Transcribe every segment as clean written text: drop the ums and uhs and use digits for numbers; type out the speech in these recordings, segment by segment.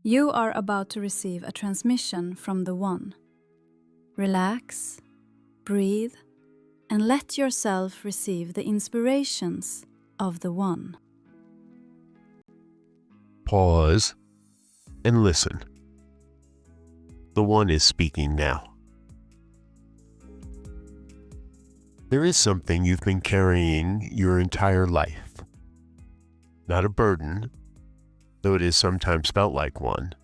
You are about to receive a transmission from the One. Relax, breathe, and let yourself receive the inspirations of the One. Pause and listen. The One is speaking now. There is something you've been carrying your entire life. Not a burden, though it is sometimes felt like one.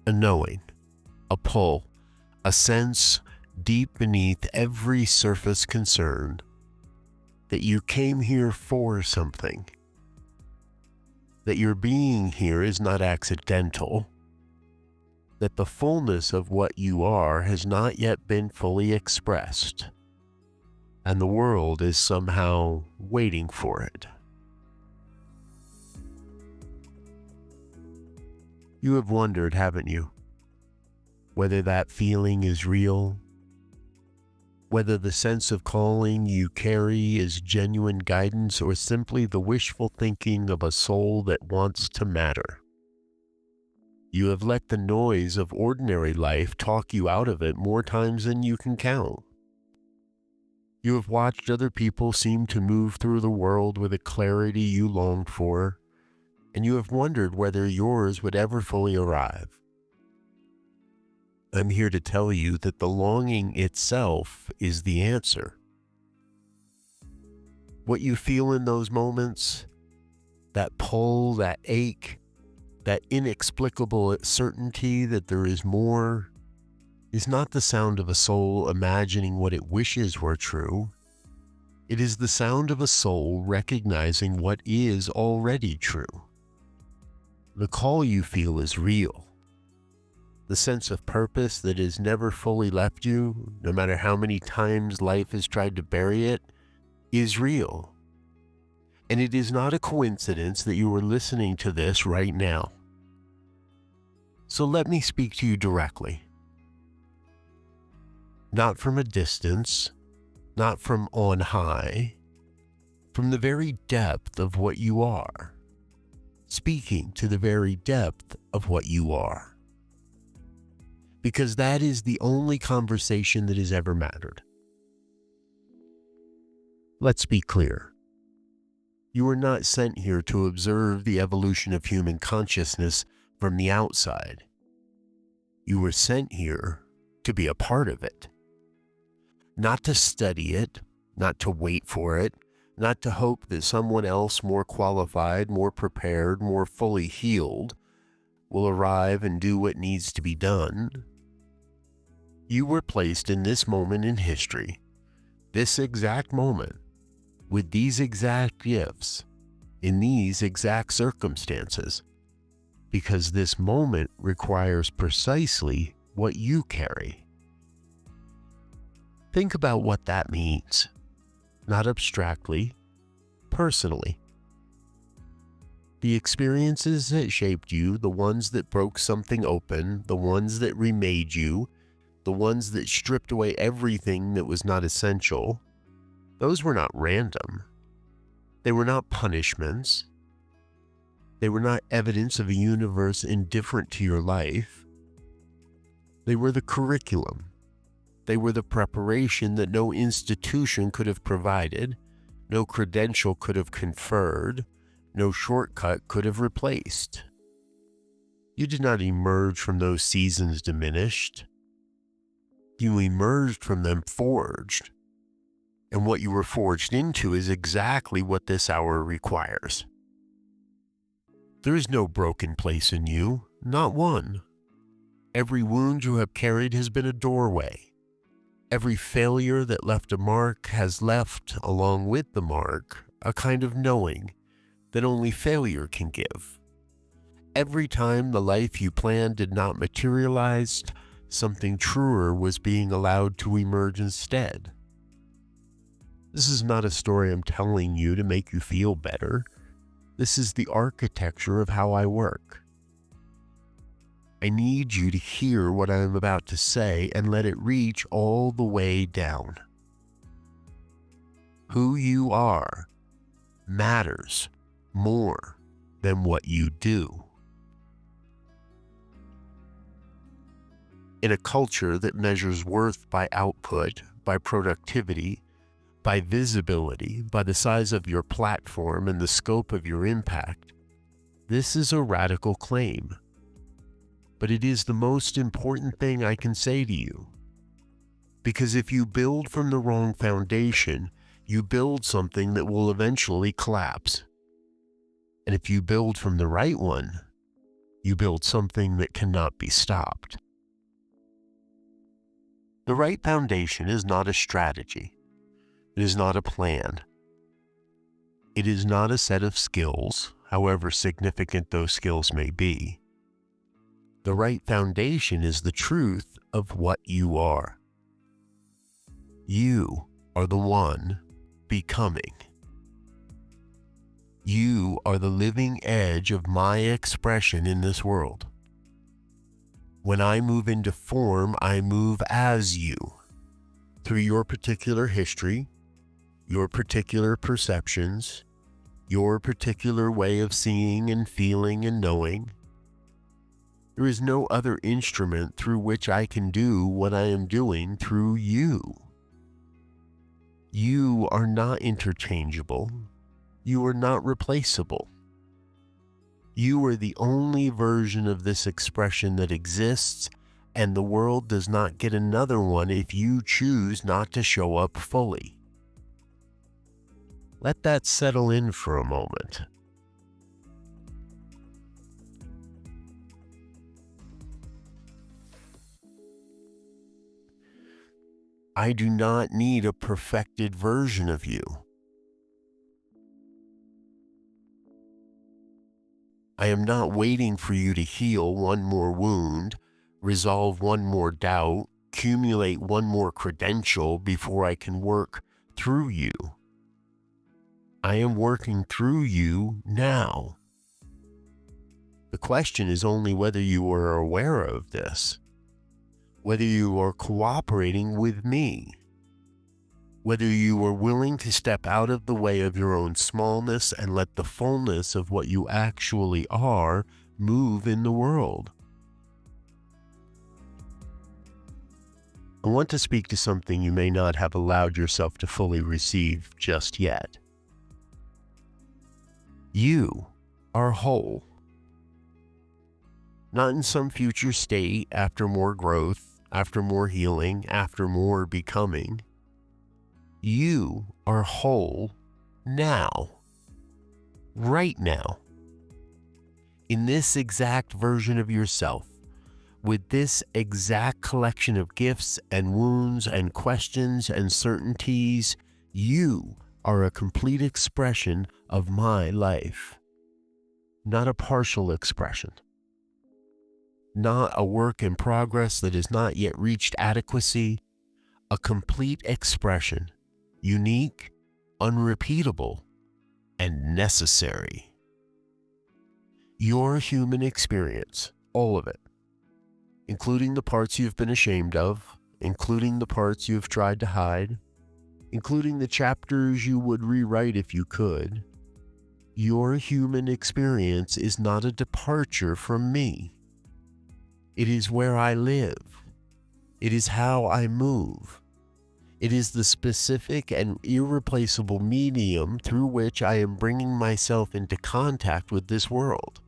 A knowing, a pull, a sense deep beneath every surface concern that you came here for something. That your being here is not accidental. That the fullness of what you are has not yet been fully expressed. And the world is somehow waiting for it. You have wondered, haven't you, whether that feeling is real, whether the sense of calling you carry is genuine guidance or simply the wishful thinking of a soul that wants to matter. You have let the noise of ordinary life talk you out of it more times than you can count. You have watched other people seem to move through the world with a clarity you longed for, and you have wondered whether yours would ever fully arrive. I'm here to tell you that the longing itself is the answer. What you feel in those moments, that pull, that ache, that inexplicable certainty that there is more, is not the sound of a soul imagining what it wishes were true. It is the sound of a soul recognizing what is already true. The call you feel is real. The sense of purpose that has never fully left you, no matter how many times life has tried to bury it, is real. And it is not a coincidence that you are listening to this right now. So let me speak to you directly. Not from a distance, not from on high, from the very depth of what you are. Speaking to the very depth of what you are. Because that is the only conversation that has ever mattered. Let's be clear. You were not sent here to observe the evolution of human consciousness from the outside. You were sent here to be a part of it. Not to study it, not to wait for it, not to hope that someone else more qualified, more prepared, more fully healed will arrive and do what needs to be done. You were placed in this moment in history, this exact moment, with these exact gifts, in these exact circumstances, because this moment requires precisely what you carry. Think about what that means. Not abstractly, personally. The experiences that shaped you, the ones that broke something open, the ones that remade you, the ones that stripped away everything that was not essential, those were not random. They were not punishments. They were not evidence of a universe indifferent to your life. They were the curriculum. They were the preparation that no institution could have provided, no credential could have conferred, no shortcut could have replaced. You did not emerge from those seasons diminished. You emerged from them forged. And what you were forged into is exactly what this hour requires. There is no broken place in you, not one. Every wound you have carried has been a doorway. Every failure that left a mark has left, along with the mark, a kind of knowing that only failure can give. Every time the life you planned did not materialize, something truer was being allowed to emerge instead. This is not a story I'm telling you to make you feel better. This is the architecture of how I work. I need you to hear what I am about to say and let it reach all the way down. Who you are matters more than what you do. In a culture that measures worth by output, by productivity, by visibility, by the size of your platform and the scope of your impact, this is a radical claim. But it is the most important thing I can say to you. Because if you build from the wrong foundation, you build something that will eventually collapse. And if you build from the right one, you build something that cannot be stopped. The right foundation is not a strategy. It is not a plan. It is not a set of skills, however significant those skills may be. The right foundation is the truth of what you are. You are the one becoming. You are the living edge of my expression in this world. When I move into form, I move as you, through your particular history, your particular perceptions, your particular way of seeing and feeling and knowing. There is no other instrument through which I can do what I am doing through you. You are not interchangeable. You are not replaceable. You are the only version of this expression that exists, and the world does not get another one if you choose not to show up fully. Let that settle in for a moment. I do not need a perfected version of you. I am not waiting for you to heal one more wound, resolve one more doubt, accumulate one more credential before I can work through you. I am working through you now. The question is only whether you are aware of this, whether you are cooperating with me, whether you are willing to step out of the way of your own smallness and let the fullness of what you actually are move in the world. I want to speak to something you may not have allowed yourself to fully receive just yet. You are whole. Not in some future state after more growth, after more healing, after more becoming. You are whole now, right now, in this exact version of yourself, with this exact collection of gifts and wounds and questions and certainties. You are a complete expression of my life, not a partial expression, not a work in progress that has not yet reached adequacy, a complete expression. Unique, unrepeatable, and necessary. Your human experience, all of it, including the parts you've been ashamed of, including the parts you've tried to hide, including the chapters you would rewrite if you could, your human experience is not a departure from me. It is where I live. It is how I move. It is the specific and irreplaceable medium through which I am bringing myself into contact with this world.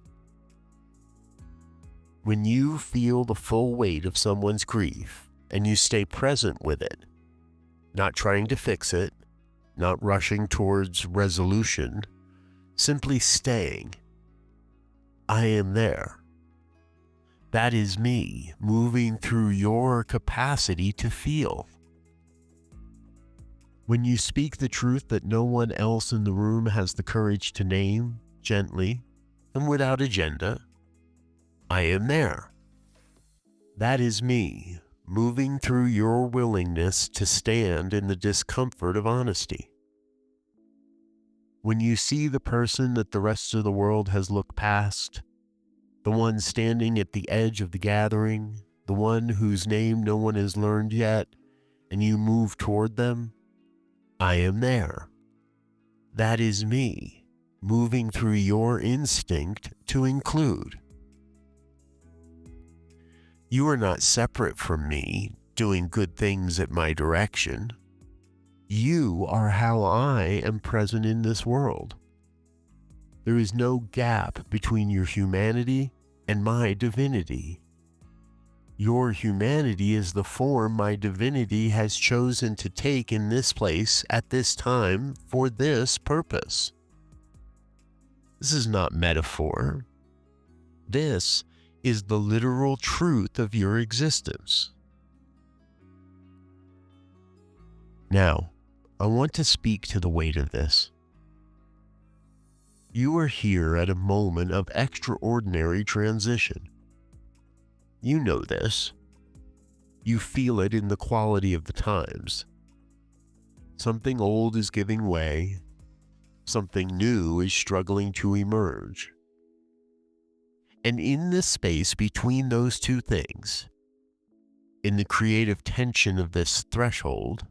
When you feel the full weight of someone's grief and you stay present with it, not trying to fix it, not rushing towards resolution, simply staying, I am there. That is me moving through your capacity to feel. When you speak the truth that no one else in the room has the courage to name, gently and without agenda, I am there. That is me moving through your willingness to stand in the discomfort of honesty. When you see the person that the rest of the world has looked past, the one standing at the edge of the gathering, the one whose name no one has learned yet, and you move toward them, I am there. That is me, moving through your instinct to include. You are not separate from me, doing good things at my direction. You are how I am present in this world. There is no gap between your humanity and my divinity. Your humanity is the form my divinity has chosen to take in this place at this time for this purpose. This is not metaphor. This is the literal truth of your existence. Now, I want to speak to the weight of this. You are here at a moment of extraordinary transition. You know this. You feel it in the quality of the times. Something old is giving way. Something new is struggling to emerge. And in the space between those two things, in the creative tension of this threshold,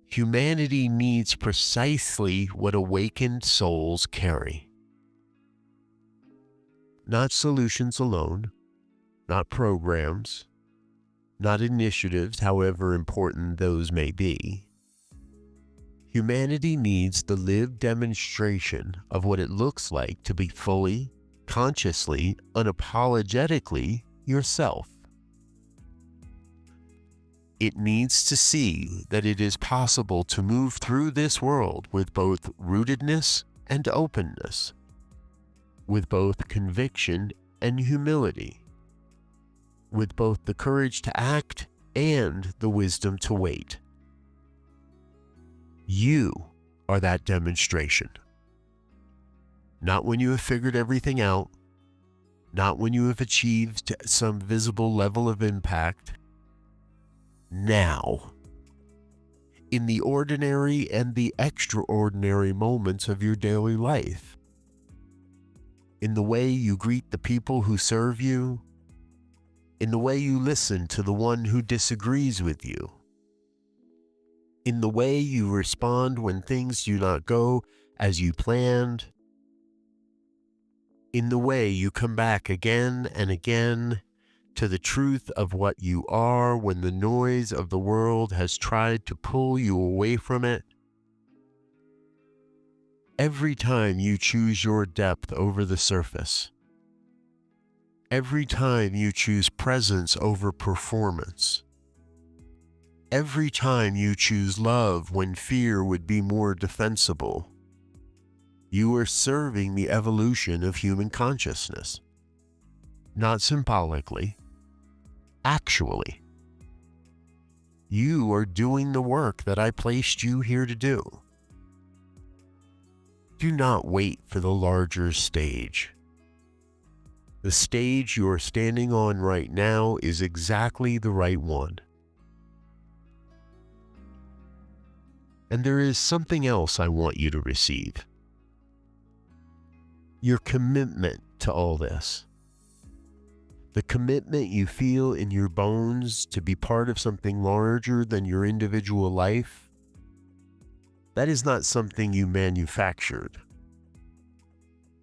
humanity needs precisely what awakened souls carry. Not solutions alone, not programs, not initiatives, however important those may be. Humanity needs the lived demonstration of what it looks like to be fully, consciously, unapologetically yourself. It needs to see that it is possible to move through this world with both rootedness and openness, with both conviction and humility, with both the courage to act and the wisdom to wait. You are that demonstration. Not when you have figured everything out, not when you have achieved some visible level of impact. Now, in the ordinary and the extraordinary moments of your daily life, in the way you greet the people who serve you, in the way you listen to the one who disagrees with you, in the way you respond when things do not go as you planned, in the way you come back again and again to the truth of what you are when the noise of the world has tried to pull you away from it. Every time you choose your depth over the surface, every time you choose presence over performance, every time you choose love when fear would be more defensible, you are serving the evolution of human consciousness. Not symbolically, actually. You are doing the work that I placed you here to do. Do not wait for the larger stage. The stage you are standing on right now is exactly the right one. And there is something else I want you to receive. Your commitment to all this. The commitment you feel in your bones to be part of something larger than your individual life, that is not something you manufactured.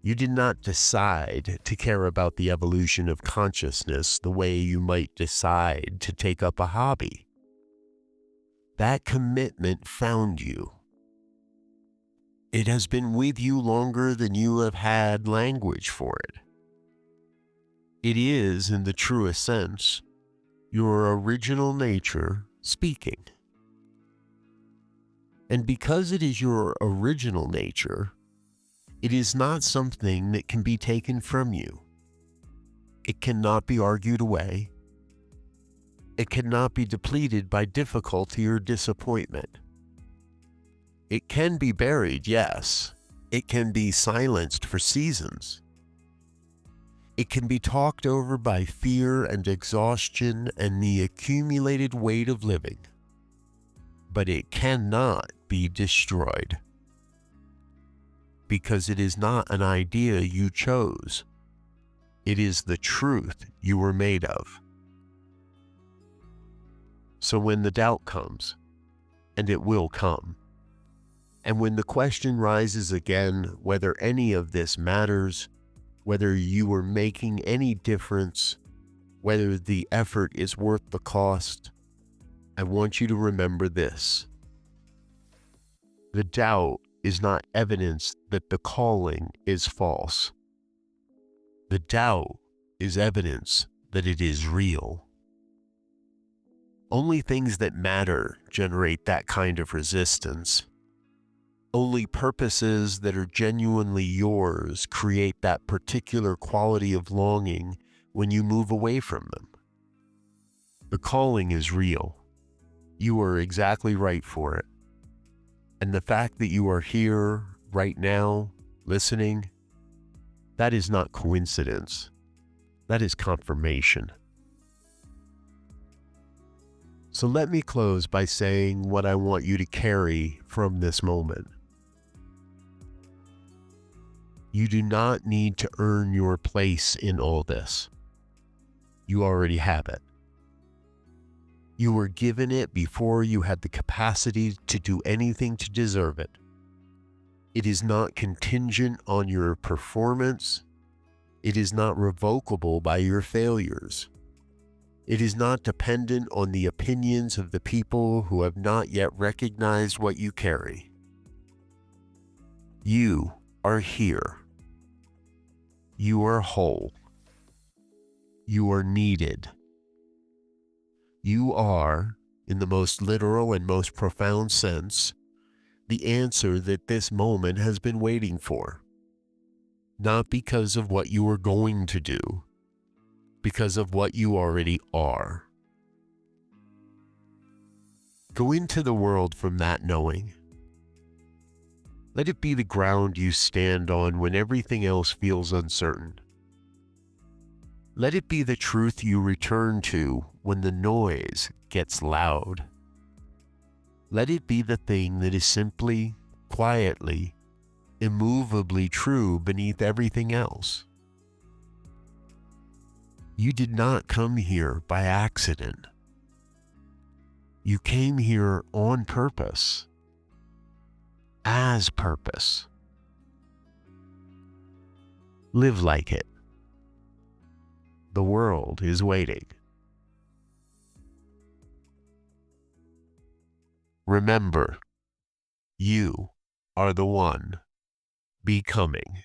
You did not decide to care about the evolution of consciousness the way you might decide to take up a hobby. That commitment found you. It has been with you longer than you have had language for it. It is, in the truest sense, your original nature speaking. And because it is your original nature, it is not something that can be taken from you. It cannot be argued away. It cannot be depleted by difficulty or disappointment. It can be buried, yes. It can be silenced for seasons. It can be talked over by fear and exhaustion and the accumulated weight of living. But it cannot be destroyed. Because it is not an idea you chose. It is the truth you were made of. So when the doubt comes, and it will come, and when the question rises again whether any of this matters, whether you are making any difference, whether the effort is worth the cost, I want you to remember this. The doubt is not evidence that the calling is false. The doubt is evidence that it is real. Only things that matter generate that kind of resistance. Only purposes that are genuinely yours create that particular quality of longing when you move away from them. The calling is real. You are exactly right for it. And the fact that you are here right now, listening, that is not coincidence. That is confirmation. So let me close by saying what I want you to carry from this moment. You do not need to earn your place in all this. You already have it. You were given it before you had the capacity to do anything to deserve it. It is not contingent on your performance. It is not revocable by your failures. It is not dependent on the opinions of the people who have not yet recognized what you carry. You are here. You are whole. You are needed. You are, in the most literal and most profound sense, the answer that this moment has been waiting for. Not because of what you are going to do, because of what you already are. Go into the world from that knowing. Let it be the ground you stand on when everything else feels uncertain. Let it be the truth you return to when the noise gets loud. Let it be the thing that is simply, quietly, immovably true beneath everything else. You did not come here by accident. You came here on purpose, as purpose. Live like it. The world is waiting. Remember, you are the one becoming.